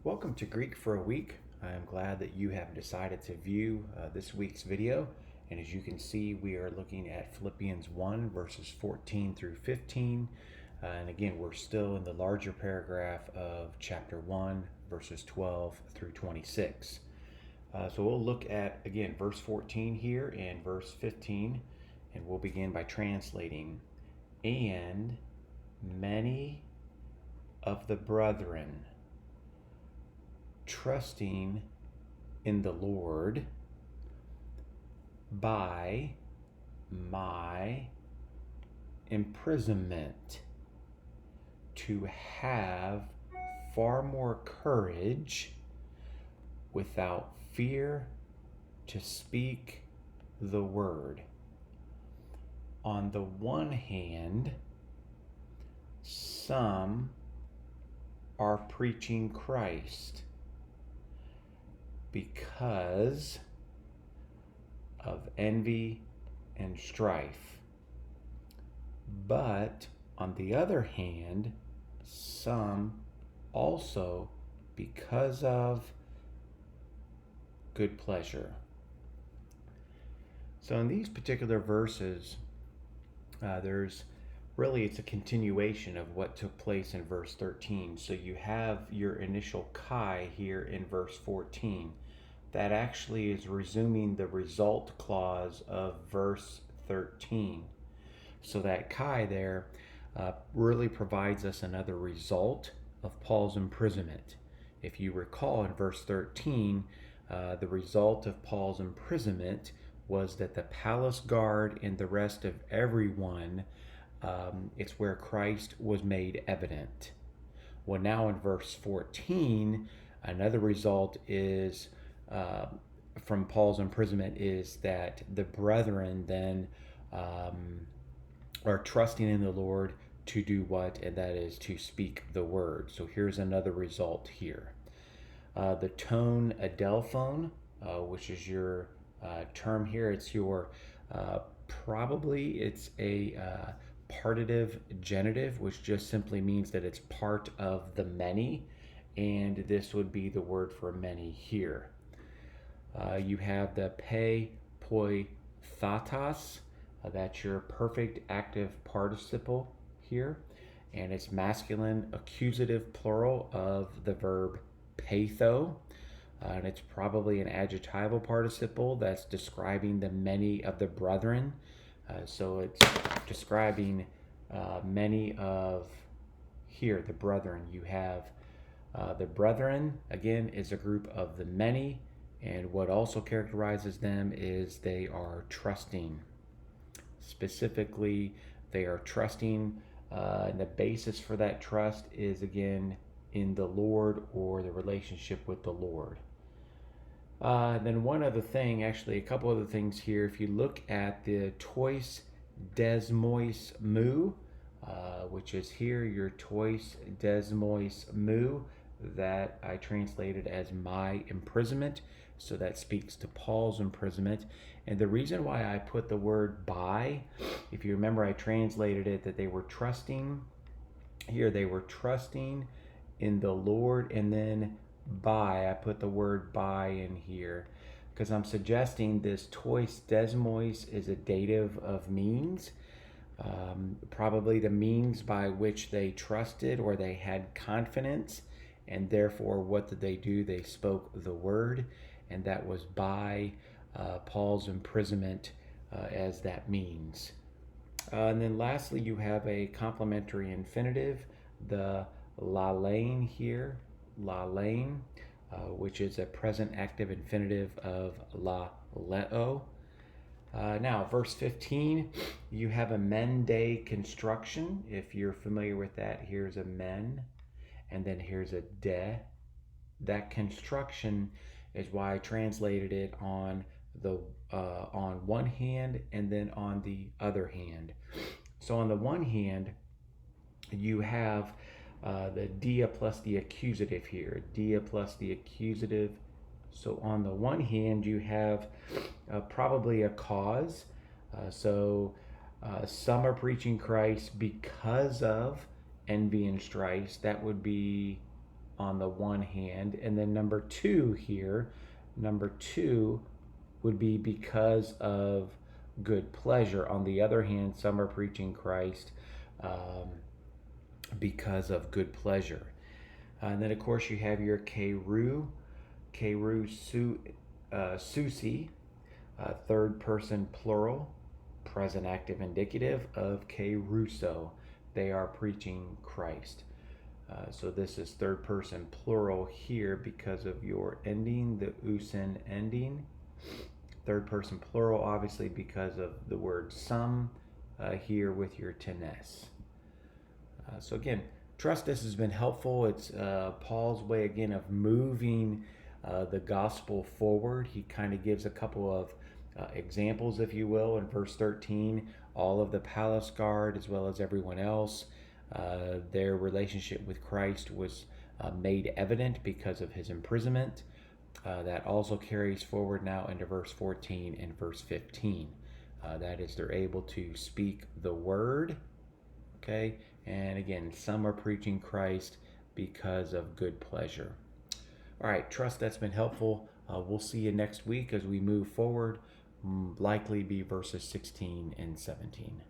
Welcome to Greek for a Week. I am glad that you have decided to view this week's video. And as you can see, we are looking at Philippians 1 verses 14 through 15. And again, we're still in the larger paragraph of chapter 1 verses 12 through 26. So we'll look at, again, verse 14 here and verse 15. And we'll begin by translating. And many of the brethren, trusting in the Lord, by my imprisonment, to have far more courage without fear to speak the word. On the one hand, some are preaching Christ because of envy and strife. But on the other hand, some also because of good pleasure. So in these particular verses, it's a continuation of what took place in verse 13. So you have your initial kai here in verse 14. That actually is resuming the result clause of verse 13. So that kai there really provides us another result of Paul's imprisonment. If you recall in verse 13, the result of Paul's imprisonment was that the palace guard and the rest of everyone, it's where Christ was made evident. Well, now in verse 14, another result is from Paul's imprisonment is that the brethren then are trusting in the Lord to do what? And that is to speak the word. So here's another result here. The tone adelphone, which is your term here, it's your it's a partitive genitive, which just simply means that it's part of the many, and this would be the word for many here. You have the pe poi thatas, that's your perfect active participle here, and it's masculine accusative plural of the verb peitho, and it's probably an adjectival participle that's describing the many of the brethren. So it's describing many of here, the brethren. You have the brethren, again, is a group of the many, and what also characterizes them is they are trusting. Specifically, they are trusting, and the basis for that trust is, again, in the Lord or the relationship with the Lord. Then one other thing, actually a couple other things here. If you look at the tois desmois mu, which is here, your tois desmois mu, that I translated as my imprisonment. So that speaks to Paul's imprisonment. And the reason why I put the word by, if you remember, I translated it that they were trusting. Here they were trusting in the Lord, and then by, I put the word by in here because I'm suggesting this tois desmois is a dative of means, probably the means by which they trusted or they had confidence, and therefore what did they do? They spoke the word, and that was by Paul's imprisonment as that means. And then lastly, you have a complementary infinitive, the lalein here, lalein, which is a present active infinitive of la leo. Now, verse 15, you have a men-day construction. If you're familiar with that, here's a men, and then here's a de. That construction is why I translated it on one hand and then on the other hand. So on the one hand, you have the dia plus the accusative here, dia plus the accusative. So on the one hand, you have probably a cause. Some are preaching Christ because of envy and strife. That would be on the one hand. And then number two would be because of good pleasure. On the other hand, some are preaching Christ because of good pleasure. And then, of course, you have your susi, third person plural, present active indicative of keruso. They are preaching Christ. So this is third person plural here because of your ending, the usin ending. Third person plural, obviously, because of the word some here with your tenes. So again, trust this has been helpful. It's Paul's way again of moving the gospel forward. He kind of gives a couple of examples, if you will, in verse 13. All of the palace guard, as well as everyone else, their relationship with Christ was made evident because of his imprisonment. That also carries forward now into verse 14 and verse 15. That is, they're able to speak the word. Okay, and again, some are preaching Christ because of good pleasure. All right, trust that's been helpful. We'll see you next week as we move forward. Likely be verses 16 and 17.